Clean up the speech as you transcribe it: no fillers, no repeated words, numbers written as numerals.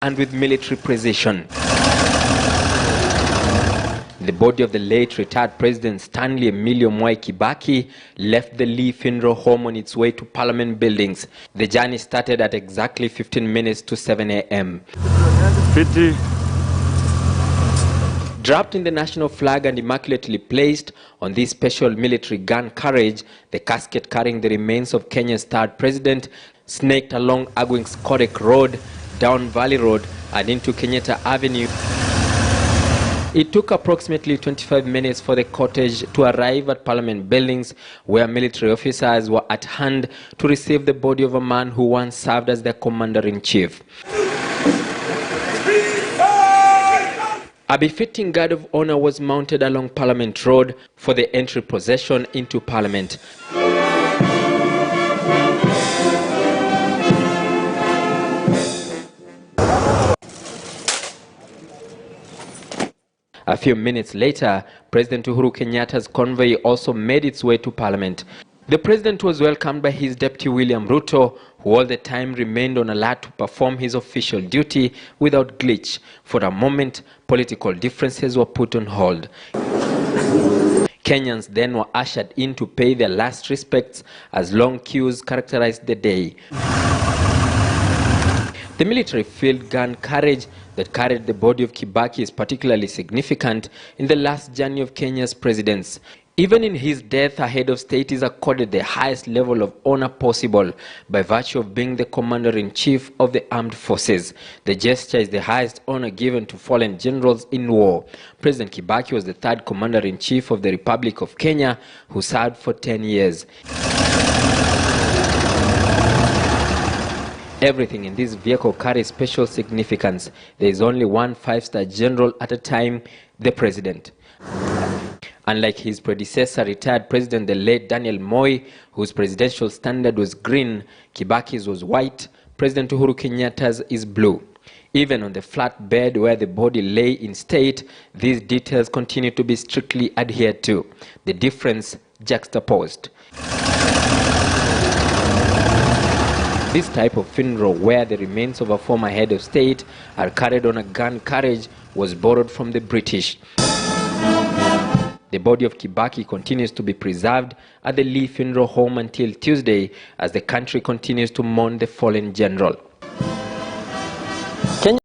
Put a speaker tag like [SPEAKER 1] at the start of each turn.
[SPEAKER 1] and with military precision. The body of the late retired President Stanley Emilio Mwai Kibaki left the Lee Funeral Home on its way to Parliament buildings. The journey started at exactly 15 minutes to 7 a.m. Draped in the national flag and immaculately placed on this special military gun carriage, the casket carrying the remains of Kenya's third president snaked along Agwing's Korek Road, down Valley Road and into Kenyatta Avenue. It took approximately 25 minutes for the cortege to arrive at Parliament buildings, where military officers were at hand to receive the body of a man who once served as their commander-in-chief. A befitting guard of honor was mounted along Parliament Road for the entry procession into Parliament. A few minutes later, President Uhuru Kenyatta's convoy also made its way to Parliament. The president was welcomed by his deputy William Ruto, who all the time remained on alert to perform his official duty without glitch. For a moment, political differences were put on hold. Kenyans then were ushered in to pay their last respects as long queues characterized the day. The military field gun carriage that carried the body of Kibaki is particularly significant in the last journey of Kenya's presidents. Even in his death, a head of state is accorded the highest level of honor possible by virtue of being the commander-in-chief of the armed forces. The gesture is the highest honor given to fallen generals in war. President Kibaki was the third commander-in-chief of the Republic of Kenya, who served for 10 years. Everything in this vehicle carries special significance. There is only one five-star general at a time, the president. Unlike his predecessor, retired President the late Daniel Moi, whose presidential standard was green, Kibaki's was white, President Uhuru Kenyatta's is blue. Even on the flat bed where the body lay in state, these details continue to be strictly adhered to. The difference juxtaposed. This type of funeral, where the remains of a former head of state are carried on a gun carriage, was borrowed from the British. The body of Kibaki continues to be preserved at the Lee Funeral Home until Tuesday as the country continues to mourn the fallen general.